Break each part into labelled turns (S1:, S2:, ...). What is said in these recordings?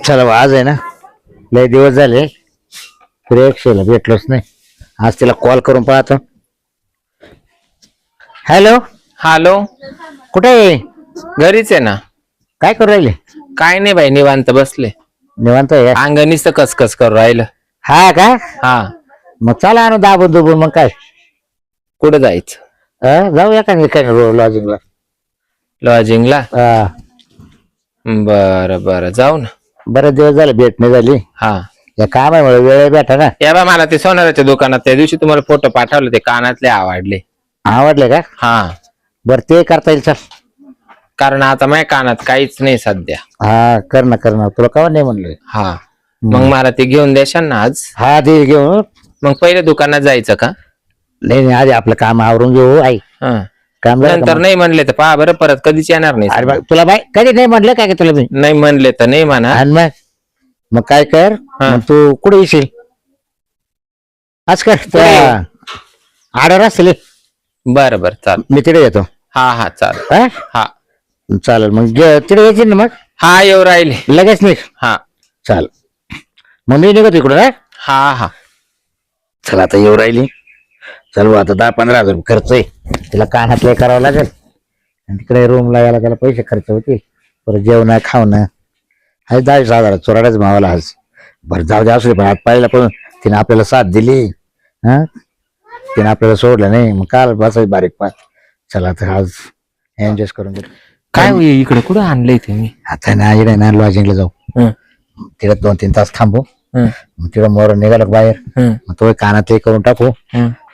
S1: चला बा, आज आहे ना लय दिवस झाले प्रेक्षेला भेटलोच नाही. आज तिला कॉल करून पाहतो. हॅलो
S2: हॅलो,
S1: कुठे आहे?
S2: घरीच आहे ना.
S1: काय करू राहिले?
S2: काय नाही बाई, निवांत बसले.
S1: निवांत आहे?
S2: अंगणीच कसकस करू राहिलं.
S1: हा का?
S2: हा,
S1: मग चला आणू दाबून दुबून. मग काय
S2: कुठं जायचं?
S1: जाऊया का लॉजिंगला?
S2: लॉजिंगला?
S1: हा,
S2: बरं बरं, जाऊ ना.
S1: बरेच दिवस झाले भेट नाही झाली.
S2: हा,
S1: या काम आहे वेळ भेटा ना.
S2: या बा, मला ते सोनाराच्या दुकानात त्या दिवशी तुम्हाला फोटो पाठवले, ते कानातले आवडले.
S1: आवडले का?
S2: हा,
S1: बर ते करता येईल. चल,
S2: कारण आता माझ्या कानात काहीच नाही सध्या.
S1: हा कर ना तुला कवा नाही म्हणलं.
S2: हा, मग मला ते घेऊन देशाल ना आज?
S1: हा दे घेऊन.
S2: मग पहिले दुकानात जायचं का?
S1: नाही आधी आपलं काम आवरून घेऊ. आई
S2: हा,
S1: काम झालं का
S2: नंतर
S1: मग?
S2: नाही म्हणले तर पहा बरं, परत कधीच येणार
S1: अरे
S2: नाही.
S1: बा, तुला बाई कधी नाही म्हटलं काय तुला मी?
S2: नाही म्हणले तर नाही म्हणा.
S1: आणि मग काय कर,
S2: हा.
S1: मग तू कुठे येशील आज? कर आडर असेल.
S2: बरं बरं, चाल.
S1: मी तिथे येतो.
S2: हा हा, चाल.
S1: हा?
S2: हा
S1: चालेल. मग तिथे यायची ना? मग
S2: हा, येऊ राहिले.
S1: लगेच निघ.
S2: हा
S1: चाल, मग मी निघतो इकडून.
S2: हा हा,
S1: चल आता येऊ राहिली. चल भाऊ, आता 10-15 हजार खर्च आहे. तिला कानातलं करावं लागेल. आणि तिकडे रूमला यायला त्याला पैसे खर्च होतील. परत जेवण खावणं आहे. 10,000 चोराड्याच मावाला आज. बरं जाऊ दे, असू दे. पण आज पाहिलं पण तिने आपल्याला साथ दिली. हा, तिने आपल्याला सोडलं नाही. मग काल बसायचं बारीक पाच. चला आता आज एन्जॉय करून घेऊ.
S2: काय होईल इकडे? कुठं आणलंय तुम्ही?
S1: आता ना इकडे ना लॉजिंगला जाऊ. तिकडे 2-3 तास थांबू. मग तिकडे मोर निघालं बाहेर. मग तो कानातले करून टाकू.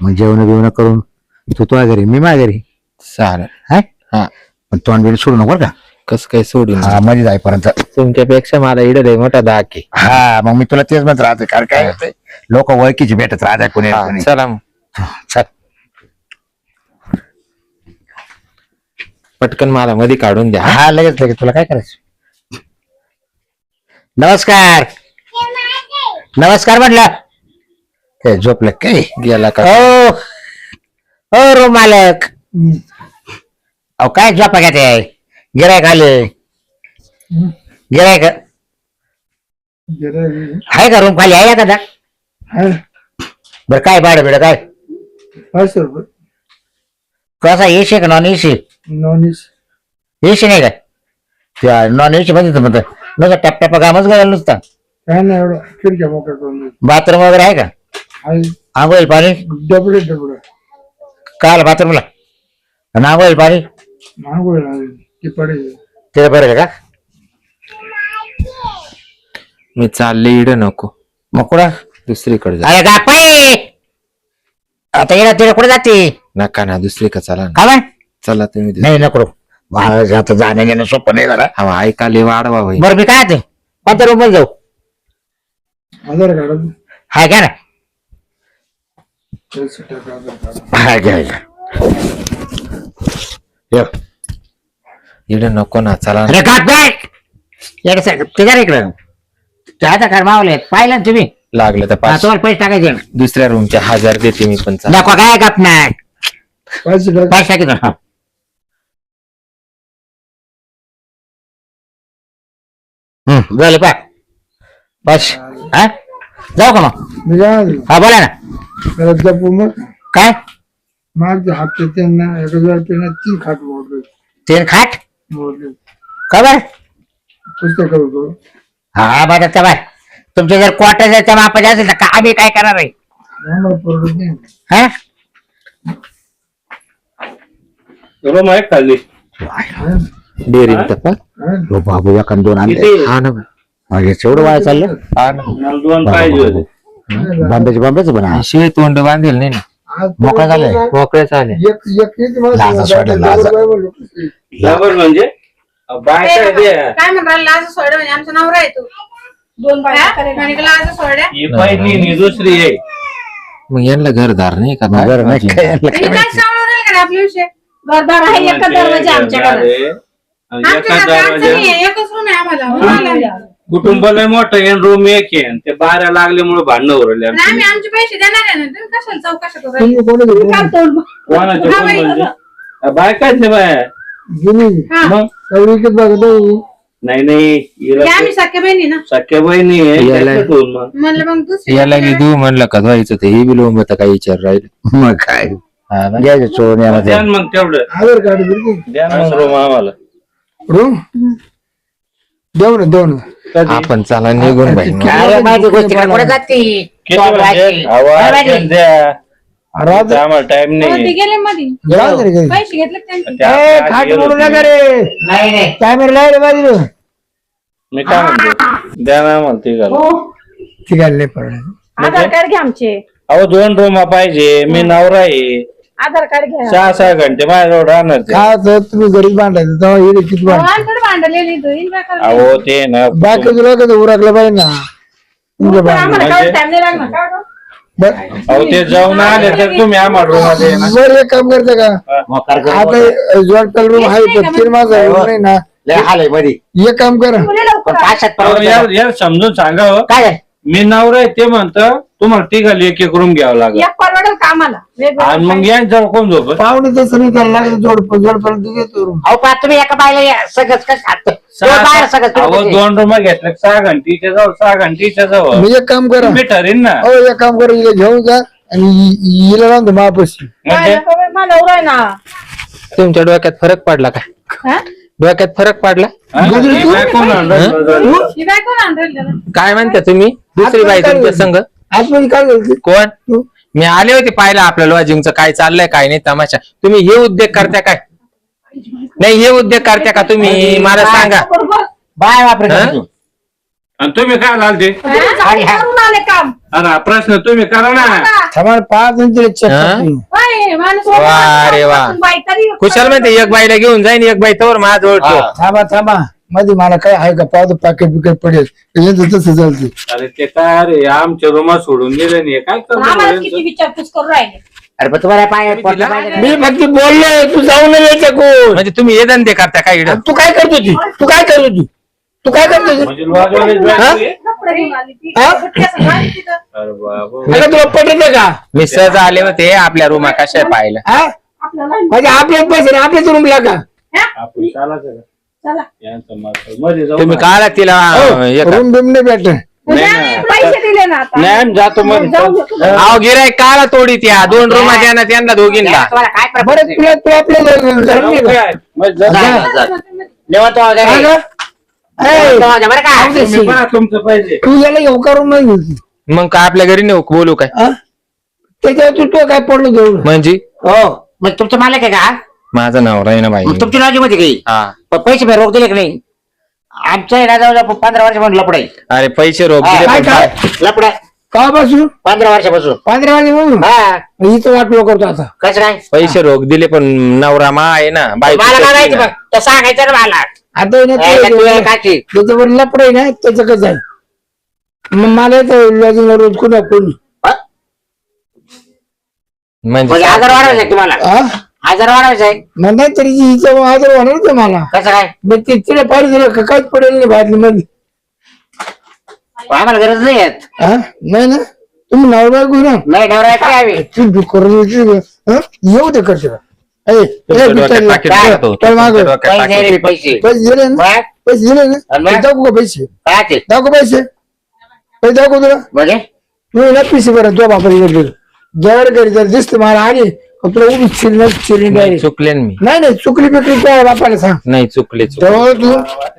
S1: मग जेवण बिवणं करून तू तुझ्या घरी, मी माझ्या घरी.
S2: चालेल.
S1: हा,
S2: हा,
S1: पण तोंड बिड सोडू नको का?
S2: कसं काय सोडून?
S1: हा, मध्ये जाईपर्यंत.
S2: तुमच्यापेक्षा मला इडे लय मोठा दाग आहे.
S1: हा, मग मी तुला तेच म्हणत राहते. कारण काय होतंय, लोक ओळखीची भेटत राहतात कोणी
S2: हा,
S1: कोणी.
S2: चला मग.
S1: चल.
S2: पटकन मला मध्ये काढून द्या.
S1: हा, लगेच तुला काय करायचं? नमस्कार म्हटलं. ते झोपलं काय?
S2: गेला का?
S1: ओ रूम मालक. अहो काय झोपा घ्या? ते गिरायक आले. गिरायक आहे का? रूम खाली आहे का? बरं, काय भाडं बिडं काय?
S3: 500 रुपये.
S1: कसा एसी का non AC?
S3: Non AC.
S1: AC नाही का? त्या नॉन एसी मध्ये तर म्हणतं नुसतं टप्प्यापा कामच घालायला नुसतं.
S3: काय नाही एवढं, खिडक्या मोकळ्या करून
S1: बाथरूम वगैरे आहे का? आंघोळ पाणी?
S3: डबडे
S1: काल बाथरूमला आणि आंघोळ पाणी
S3: आंघोळ ती पडेल.
S1: ते बरं का?
S2: मी चालले इड नको,
S1: मग कुठं?
S2: दुसरीकडे जा.
S1: अरे गापाई, आता येणार तिला कुठे जाते?
S2: नका ना, दुसरीकडे चला ना.
S1: का बा?
S2: चला तुम्ही
S1: नाही नको. मला आता जाण्या येणं सोपं नाही जरा.
S2: हा, ऐकाले वाढवा होईल.
S1: बरं मी काय ते कोणत्या रूम मध्ये जाऊ?
S3: आधार कार्ड.
S1: हा घ्या ना.
S3: आधार कार्ड.
S1: हा घ्या.
S2: इड नको ना, चला.
S1: अरे गाप ते जरा इकडं. आता काय मावले पाहिलं ना तुम्ही?
S2: लागलं तर पाच.
S1: तुम्हाला पैसे टाकायचे ना.
S2: दुसऱ्या रूमच्या 1000 देते मी पण. चला.
S1: नको काय गप नाही.
S3: 500 टाका.
S1: पैसे टाकायचं. झाले पा बस. हा, जाऊ का मग?
S3: मी काय
S1: हा बोला ना.
S3: त्याला जपू मग
S1: काय?
S3: मागच्या हप्ते त्यांना 1000 रुपये 3 खाट मोडले.
S1: 3 खाट? का बर?
S3: पुस्तक होतो.
S1: हा बरं, त्या बाय तुमच्या जर क्वार्टरच्या मापाचे असेल तर आम्ही काय करणार आहे?
S3: आम्हाला परवडत नाही.
S1: हा,
S4: रूम आहे खाली.
S2: डेअरिंग तर पहा.
S1: हो बाबू, एखाद 2 आणले.
S2: हा ना,
S1: माझे एवढं वाया चाललं.
S2: हा ना.
S4: मला 2 पाहिजे होते.
S1: बांब्याचे बनवा.
S2: शिळे तोंड बांधेल नाही ना.
S3: आज
S1: मोकळा झालाय.
S2: मोकळे चालेल.
S3: एक
S1: लाजा सोडला, लाजा.
S4: लबर म्हणजे बाय काय ते
S5: काय म्हणणार? लाज सोड म्हणजे आमचं नवरा आहे तू. 2 बायका लाज सोड्या.
S4: ही पहिली नि दुसरी आहे.
S2: मग यांना घरदार नाही का?
S1: बरं नाही काय
S5: काय सांगणार नाही का आपल्या विषय?
S6: घरदार आहे, एकच दरवाजा आमच्याकडे.
S5: आमच्या नाही, एकच रूम आहे आम्हाला.
S4: कुटुंब लय मोठं आहे, रूम एक आहे. ते बाऱ्या लागल्यामुळे भांडणं उरले.
S5: आणि आम्ही आमचे पैसे देणार आहे ना, तुम्ही कशाला चौकशा करू राहिले?
S3: तुम्ही कोणी घेतलं?
S6: काय तोंड?
S4: कोणाचे
S5: हा
S4: कोण
S5: बाई.
S4: म्हणजे बाय काय ते बाय
S3: जुनी
S5: हा.
S4: मग
S3: सगळी बघ नाही.
S4: नाही नाही हिला
S5: हे आम्ही सख्या बहिणी ना
S4: सख्या बहिणी आहे
S2: याला-
S4: त्याच्यात दोन मग.
S5: म्हणलं मग दुसरी
S2: याला की देऊ म्हणलं का व्हायचं ते हे बी लोंब काय विचार राहील
S1: मग काय घ्यायचं चोरून
S4: द्या
S1: यामध्ये
S4: ना मग तेवढं
S3: आधार कार्ड बिलकुल
S4: द्या ना मग रूम आम्हाला
S3: रूम देऊ ना देऊ ना
S2: आपण चला निघून बाई मग.
S1: अरे माझी गोष्ट कुठे जाते
S4: किती म्हणजे आवाज द्या
S3: राहत
S4: आम्हाला टाइम
S5: हो, ते
S4: नाही
S5: गेले मध्ये
S3: राहत रे घरी.
S5: पैसे घेतले का त्यांचे?
S4: त्या-
S3: ए, खाट मोडू नका रे
S1: नाही नाही
S3: कॅमेरा लाव रे बाजूला
S4: मी काय म्हणतो द्या ना आम्हाला ते घाल
S3: ठीक आहे नाही पडलं
S6: आधार कार्ड घ्या आमचे
S4: अहो 2 रूम पाहिजे मी नवरा आहे
S6: आधार कार्ड घ्या
S4: 6 घंटे माझ्याजवळ राहणार ते.
S3: काय होतं तुम्ही घरीच बांधायचं तेव्हा येईल किती
S5: अहो,
S3: बांध
S5: आमच्याकडे भांडलेली तुम्ही काय करता?
S4: अहो ते ना
S3: बाकी तुला कसं उरकलं पाहिजे ना तुमच्या
S6: पण आम्हाला
S3: बांध
S6: काय टाइम नाही लागणार का गं?
S4: अहो ते जाऊन आले तर तुम्ही आम्हाला रूम मध्ये ना
S3: बरं एक काम करते का
S1: मोकार करून
S3: आता जोडपेल रूम आहे पण 3 माझा रूम नाही ना
S1: लय हाल आहे मध्ये
S3: एक काम करा
S6: मुली लवकर
S1: पण पाचशात
S4: अहो,
S1: परवडतं.
S4: यार यार समजून सांगा हो.
S1: काय आहे?
S4: मी नवरा आहे ते म्हणतं तुम्हाला तिघाली एक रूम घ्यावं लागेल
S6: एक परवडेल का आम्हाला
S4: आणि मग यांच्यावर कोण झोप
S3: पाहुणे तसं नाही करायला लागलं जोडपर्यंत देतो रूम
S1: अहो पा तुम्ही एका बायला सगळंच कसं खात बाहेर सगळं
S4: अहो
S1: तुम्ही कसे?
S4: 2 रूम घेतले 6 घंटीच्या जवळ 6 घंटीच्या जवळ
S3: मी एक काम करा
S4: मी ठरेन ना
S3: हो एक काम करा हिला घेऊन जा आणि हिला राहतो महापाशी
S4: म्हणजे
S6: मला नवरा आहे ना
S2: तुमच्या डोक्यात फरक पडला का
S6: हा?
S2: डोक्यात फरक पडला
S4: हा? हे काय कोण आणलं?
S5: ही बाय कोण आणलं त्याला?
S2: काय म्हणता तुम्ही दुसरी बाई तुमच्या संघ
S3: आतमध्ये काय झालं
S2: कोण मी आले होते पाहिलं आपल्या लॉजिंगचं काय चाललंय काय नाही तमाशा तुम्ही हे उद्योग करता काय नाही हे उद्योग करता का तुम्ही मला सांगा
S6: बरोबर
S1: बाय वापरे
S2: हा?
S1: तू.
S4: आणि तुम्ही काय घालते
S1: आणि हा-
S6: करून आले काम
S4: अरे हा प्रश्न तुम्ही करा ना
S3: थांबा 5 मिनिटं चेक
S2: हा?
S3: करतो.
S5: होय, माणूस
S2: वा रे वा
S6: बाई तरी
S2: कुशाल म्हणते एक बाईला घेऊन जाईन एक बाई तवर माझ्या जवळ ठेव.
S3: थांबा मध्ये मला काय आहे का पाहतो पॅकेट बिकेट पडेल यांचं तसं चालते
S4: अरे ते काय रे आमच्या रूमात सोडून गेले नाही काय
S6: आम्हाला
S4: करतो
S6: किती विचारपूस करून राहिले
S1: अरे पण तुम्हाला पाय पडलं पाहिजे ना.
S3: मी फक्त बोललोय तू जाऊ नये याच्याकडून
S2: म्हणजे तुम्ही हे धंदे करता काय इकडं?
S3: तू काय करत होती तू काय करत होती तू काय करत होती
S4: म्हणजे लॉजवालेच बायको आहे?
S6: कपडे घेऊन आली ती.
S3: हा?
S4: अरे बाबा
S3: अगं तुला पटत का
S2: मी सहज आले होते आपल्या रूमा कशा आहे पाहिलं
S3: हा
S6: आपल्याला
S3: म्हणजे आपल्याच पैसे नाही आपल्याच रूमला का
S4: आपण चालायचं का
S6: चला
S4: यांचं मत मध्ये जाऊ
S2: तुम्ही
S4: ना.
S2: काला तिला हे का-
S3: रूम बिम नाही भेटत
S4: नाही
S6: पैसे दिले ना आता
S4: नाही आम्ही जातो मध्ये
S6: जाऊ दे तुम्ही.
S2: अहो गिरायक काला तोडीत या 2 रूमा द्या ना त्यांना दोघींना
S1: तुम्हाला काय फरक
S3: बरं
S1: पडतो?
S3: तू आपल्या घरात नाही का?
S4: काय? मग जा.
S1: निवांत वागा
S3: हा
S1: रे.
S3: का? ए,
S1: निवांत वागा बरं का?
S4: तुम्ही पहा तुमचं पाहिजे
S3: तू याला येऊ का रूम नाही घेतली
S2: मग काय आपल्या घरी नेऊ बोलू काय
S3: हा? त्याच्यावर तू काय पडलो तेवढं
S2: म्हणजे
S1: हो मग तुमचं मालक आहे का
S2: माझं नाव आहे ना बाई
S1: मग तुमची लॉजी मध्ये काही
S2: हा
S1: पण पैसे मी रोख दिले की नाही आमच्या जवळ 15 वर्षापासून लपड आहे
S2: अरे पैसे रोख दिले
S3: काय
S2: पण
S3: काय
S1: लपड
S3: कापासून
S1: 15 वर्षापासून
S3: 15 वाजले म्हणून
S1: हा
S3: इथं वाटलो करतो आता
S1: कसं काय
S2: पैसे रोख दिले पण नवरा मा आहे ना बाई
S1: मला बघायचं मग तर सांगायचं ना मला
S3: आता आहे ना
S1: ए, का तू
S3: ते-
S1: आहे काची?
S3: त्याच्यावर लपड आहे ना त्याचं कसं आहे मग मला येतं लॉजिंगला रोज कुणा कोणी
S1: हा?
S2: म्हणजे
S1: म्हणजे आजार वाढवायचा आहे तुम्हाला
S3: हा
S1: आजार वाढवायचा आहे
S3: मग नाही तरी हिचं आदर होणार ते मला
S1: कसं काय
S3: मग ते तिला पाहिजे दिलं का काहीच पडेल नाही बाहेरली मध्ये
S1: आम्हाला गरज नाही आहेत
S3: हा नाही ना तुम्ही नवरा घेऊ ना
S1: नाही नवरा आहे काय आम्ही
S3: तू करून येऊ दे करते का ए, ए,
S2: तुमच्या डोक्यात
S3: बिचारी,
S2: पाकीट
S3: काय?
S2: टाकतो.
S3: काय मागं?
S2: तुमच्या डोक्यात
S1: पैसे
S2: पाकीट.
S1: रे पैसे
S3: पैसे दिले ना
S1: मग?
S3: पैसे दिले
S1: आणि
S3: ना
S1: मग?
S3: दाखवू का पैसे
S1: काय ते
S3: दाखवू पैसे दाखवू तुला
S1: म्हणजे
S3: तू ना पिसे बरं तो बापा जवळ घरी जर दिसते मला आणि तुला उभी चिरली
S2: नाही,
S3: डायरेक्ट
S2: चुकले ना मी
S3: नाही चुकली पिकली त्या बापाला सांग
S2: नाही चुकले चुकले
S3: जवळ तू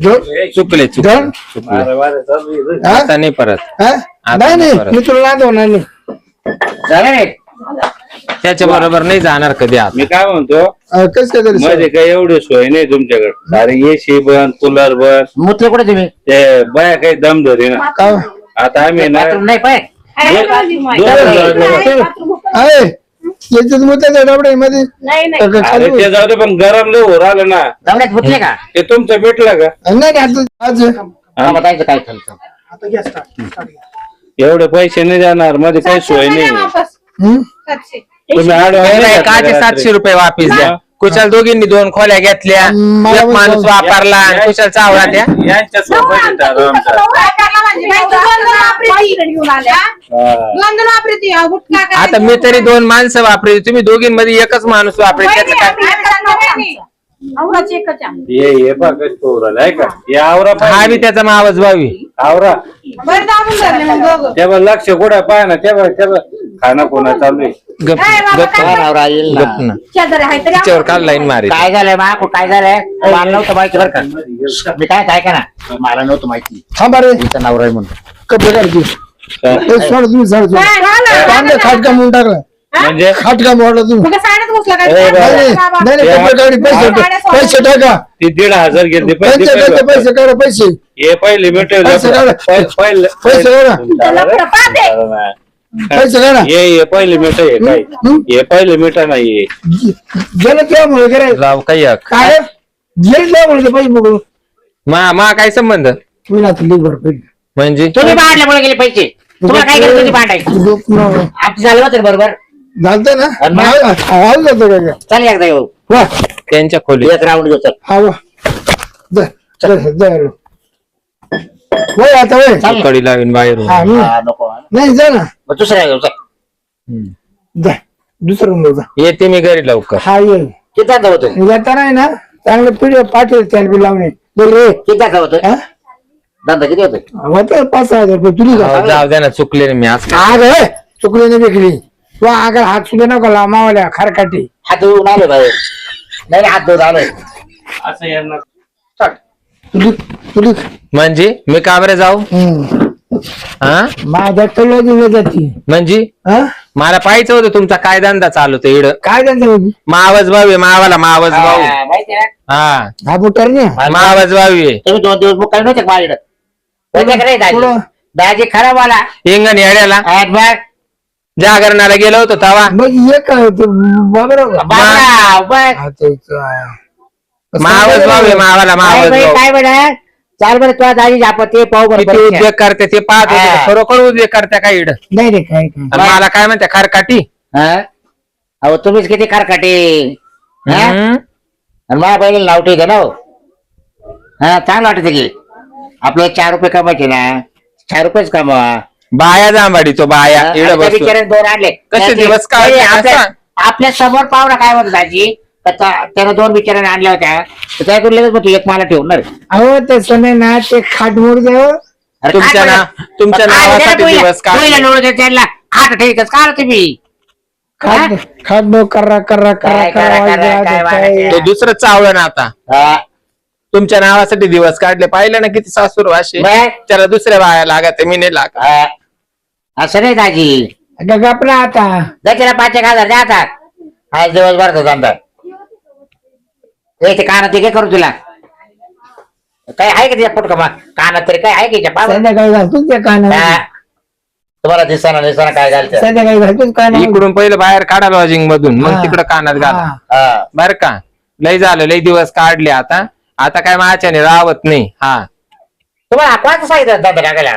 S2: चुकले चुकले
S3: जाऊन?
S2: चुकले
S4: अरे वारे चालू आहे.
S3: हा?
S2: आता नाही परत
S3: हा?
S2: आता
S3: नाही
S2: परत.
S3: मी तुला लादवणार नाही
S1: झालं रे
S2: त्याच्या बरोबर नाही जाणार कधी आता
S4: मी काय म्हणतो
S3: कसं काय झालं
S4: मध्ये काही एवढी सोय नाही तुमच्याकडे सारे एसी बंद कूलर बंद
S1: मुतले कुठे तुम्ही
S4: ते बाया काही दम धरे ना
S3: का
S4: आता आम्ही ना
S1: बाथरूम नाही पाय
S3: आहे याच्यात मुद्दा डबडे मध्ये
S6: नाही नाही
S4: अरे ते जाऊ दे पण गरम लय हो राहिलं ना
S1: दमड्यात मुतले का
S4: ते तुमचं भेटलं का
S3: नाही आता आज
S1: आम्हाला जायचं काय खायचं
S4: एवढे पैसे नाही जाणार मध्ये काही सोय नाही
S5: वापस
S3: हम्म?
S5: 700.
S4: तुम्ही
S2: नाही,
S4: आडवा
S2: का ते 700 रुपये वापिस द्या कुशाल दोघींनी 2 खोल्या घेतल्या
S3: मला
S2: एक
S3: पण
S2: माणूस
S3: जाऊ-
S2: वापरला आणि कुशाल चावला त्या
S4: यांच्या सोबत येतात आमच्या.
S5: काय करला म्हणजे? बाई, तू दोन वापरती.
S6: घेऊन आल्या
S4: हा.
S5: दोन वापरती. अहो, गुटखा काय
S2: आता मी तरी 2 माणसं वापरली तुम्ही दोघींमध्ये एकच माणूस वापरेल त्याचं काय
S5: आम्ही करणार नाही.
S6: आवराची एकच आहे.
S4: ये बघ पोराला आहे का हे आवरा
S2: हा बी
S4: पाहिजे.
S2: त्याचा मावस भावी
S4: आवरा
S5: बरं दाबून धरले मग दोघं.
S4: तेव्हा लक्ष कुठं पाय ना तेव्हा खाना कोणा चालू आहे.
S2: गप
S6: काय बाबा,
S2: गप
S6: काय
S1: नवरा येईल ना.
S2: गप ना
S6: शेजारी आहे तरी
S2: तिच्यावर काल लाईन मारी
S1: काय झालंय बापू काय झालंय मला नव्हतं माहिती बरं का मी काय का ना मला नव्हतं माहिती
S3: थांबा रे
S1: तिचा नवरा आहे म्हणून
S3: कपडे काढते सोड तुम्ही सोड सोड
S6: काय झालं?
S3: कांदा खाटका म्हणून टाकला
S4: म्हणजे
S3: खाटका मोडला तुम्ही
S5: मग साड्यात घुसला काय
S4: ए, बाबा.
S3: नाही
S5: बाबा.
S3: नाही कपडे काढी पैसे टाका
S4: ती 1,500 घेतली
S3: पैसे काढा पैसे काढा पैसे
S4: हे पहिले मिटवलं
S3: पैसे काढा.
S4: पहिले
S3: पैसे काढा.
S6: लफडं पाहते.
S3: पैसे काढा
S4: हे पहिले मिठ आहे काय हे पहिले मिठ नाही
S3: गेलं त्यामुळे करायचं
S2: राव काही एक.
S3: काय गेलं त्यामुळे पैसे बघू
S2: मा काय संबंध
S3: तुम्ही ना लिग भर पैसे
S2: म्हणजे
S1: तुम्ही भांडल्यामुळे गेले पैसे तुम्हाला काय केलं तुम्ही भांडायचं आमचं झालं होतं ना बरोबर
S3: झालतं ना
S1: आणि मग?
S3: आवाज जातो काय
S1: चल एकदा येऊ
S3: वा
S2: त्यांच्या खोली
S1: एक राऊंड घेऊ चल
S3: हा वा जा वय आता वय
S1: चाल ना.
S2: कडी लावीन बाहेरून
S3: हा मी
S1: हा, नको हा.
S3: नाही जा ना
S1: मग दुसऱ्या घेऊ चल
S3: जा दुसरं रूम जा
S2: येते मी घरी लवकर
S3: हा ये
S1: किती दादा होतं
S3: येताना आहे ना चांगलं पिढी पाठवले त्याला बी लावणे बोल रे
S1: किती दादा होतं
S3: हा
S1: दादा किती होतं
S3: होतं 5,000 रुपये तुली
S2: अहो, जाऊ द्या ना चुकले ना मी आज
S3: आग आहे चुकली नाही विकली तू आग हात सुद्धा नको ला मावाल्या खारकाटी
S1: हात धुवून आलो बाहेर नाही हात धुवून आलोय
S4: असं यांना
S3: तुली तुली
S2: म्हणजे मी काबरे जाऊ हा
S3: माझ्या तळ्या दिल्या जाते
S2: म्हणजे
S3: हा
S2: मला पाहायचं होतं तुमचा काय धंदा चालू तो इड
S3: काय त्यांचं
S2: मावस भाऊ आहे मावाला मावस भाऊ
S1: हा, माहिती आहे ना?
S2: हा
S3: हा बुटर नाही
S2: मावस भाऊ आहे
S1: तुम्ही 2 दिवस बुक नव्हते का माझ्याकडे माहिती आहे का नाही
S3: पुढं.
S1: दाजी दाजी खराब आला
S2: इंगण येड्याला
S1: आणि मग
S2: जागरणाला गेलो होतो तवा
S3: मग ये काय ते बरोबर
S1: बाबराव, बघ.
S2: मावस भाऊ आहे मावाला
S1: काय
S2: मावस
S1: बाई,
S2: भाऊ
S1: काय बेटा चाल बरं तुला दाजी आपण ते पाहू बरं
S2: किती
S1: परीक्षा.
S2: उद्योग करते ते पाहत होते
S1: हा.
S2: खरोखर उद्योग करते काय इड
S3: नाही रे काय काय
S2: आणि मला काय म्हणते खारकाठी
S1: हा? अहो तुम्हीच किती खारकाटे हा?
S2: हम्म.
S1: आणि माझ्या बहिणीला नाव ठेवते ना हो. हा चांगलं वाटत की आपलं 4 रुपये कमायचे ना 4 रुपयेच कमावा
S2: बाया जांबाडी तो बाया इड
S1: आता
S2: बसतो
S1: बिचाऱ्याने 2 आणले
S2: कसे दिवस काढले
S1: आपल्या
S2: असा?
S1: आपल्या समोर पाहुणा काय म्हणत दाजी त्यानं 2 बिचाऱ्याने आणल्या होत्या तर त्याकडून लगेच मग तू एक मला ठेवणार
S3: अहो तसं नाही ना ते खाटमोड द्यावं
S1: अरे
S2: तुमच्या
S1: काय
S2: ना-
S1: बोलला?
S2: तुमच्या
S1: काय
S2: नावासाठी
S1: बोलला?
S2: दिवस
S1: बोलला
S2: काढले.
S1: लोळू त्यांना खाट ठेवतच का रे तुम्ही
S3: खाटमोड करा करा करा
S1: काय करा,
S3: करा
S1: करा, काय वागायचं?
S2: तो दुसरं चावलं ना आता
S1: हा.
S2: तुमच्या नावासाठी दिवस काढले पाहिलं ना किती सासूर वाशे
S1: बरं.
S2: त्याला दुसऱ्या बाया लागत मी नाही लागत
S1: हा. असं नाही दाजी
S3: गपला आता
S1: त्याला 5,000 द्या आता आज दिवसभर धंदा ते कानात ते काय करू तुला काय आहे का त्याच्या पोट कानात तरी काय आहे का त्याच्या पायात?
S3: संध्याकाळी घालतोच त्या काना
S1: हा. तुम्हाला दिसाना दिसाना काय घालतं
S3: संध्याकाळी घालतोच काना
S2: इकडून पहिलं बाहेर काढा लॉजिंग मधून मग
S3: हा.
S2: तिकडं कानात घाला
S3: हा.
S1: हा.
S2: बर का लय झालं लय दिवस काढले आता आता काय माझ्याने राहत नाही हा
S1: तुम्हाला कोणाचं सांगितलं दादा टाकायला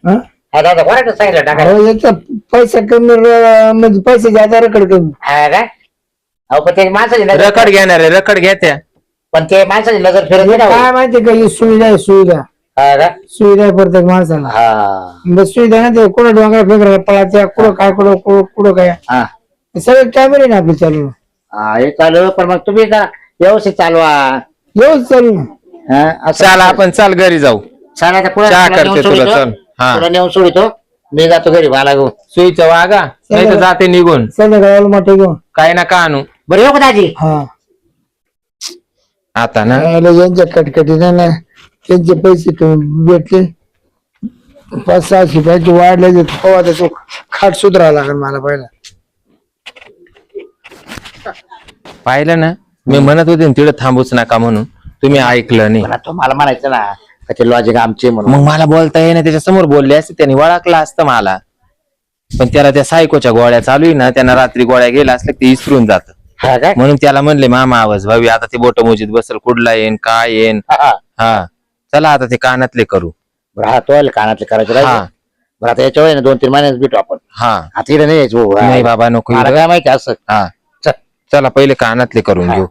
S3: हं?
S1: हा दादा कोणाचं सांगितलं टाकायला
S3: अहो याचा पैसा कमी म्हणजे पैसे जादा रकड कमी
S1: हा का अहो पण ते माणसाची नजर
S2: रकड घेणार आहे रकड घेत्या
S1: पण ते माणसाची नजर फिरत नाही ना
S3: काय
S1: हो.
S3: माहिती का ही सुविधा आहे सुविधा
S1: हा का?
S3: सुविधा आहे प्रत्येक माणसाला
S1: हा.
S3: बस सुविधा ना ते कुठं डोंगर फेकरा पळाच्या कुठं काय कुठं काय
S1: हा.
S3: हे सगळे कॅमेरे ना आपले चालू
S1: हा, हे चालू पण मग तुम्ही जरा व्यवस्थित चालवा
S3: येऊच चालू
S1: हा, असं
S2: चला आपण चाल घरी जाऊ
S1: चालायचं पुढे
S2: चहा
S1: तुला
S2: करते
S1: नेऊन
S2: तुला,
S1: सोडितो.
S2: चल. हा.
S1: तुला नेऊन सोडितो मी जातो घरी मला घेऊन
S2: सुईचं वागा नाही तर जाते निघून
S3: संध्याकाळी मोठे घेऊन
S2: काय ना का आणू
S1: बरं येऊ का दाजी
S3: हा
S2: आता ना
S3: याला यांच्या कटकटीने ना त्यांचे पैसे भेटले 500-600 रुपयाचे वाढले तो खाट सुधारावा लागेल मला पहिला
S2: पाहिलं ना मी म्हणत होते ना तिकडे थांबूच नका म्हणून तुम्ही ऐकलं नाही
S1: मला तो मला म्हणायचं ना का ते लॉजिक आमचे म्हणून
S2: मग मला बोलता येईना त्याच्या समोर बोलले असते त्यांनी वळखलं असतं मला पण त्याला त्या सायकोच्या गोळ्या चालू आहे ना त्यांना रात्री गोळ्या गेल्या असल्या ते इसरून जात
S1: हा काय
S2: म्हणून त्याला म्हणले मामा आवाज भावी आता ते बोट मोजीत बसल कुठला येईन काय येईन
S1: हा.
S2: हा चला आता ते कानातले करू
S1: बरं हा तो कानातले करायचे
S2: हा
S1: राहिले बरं आता याच्या वेळेला 2-3 महिन्यात भेटू आपण
S2: हा
S1: आता इकडे नाही यायचं भाऊ.
S2: नाही बाबा नको
S1: मला
S2: इकडं.
S1: काय माहिती असं
S2: हा
S1: चल.
S2: चला पहिले कानातले करून घेऊ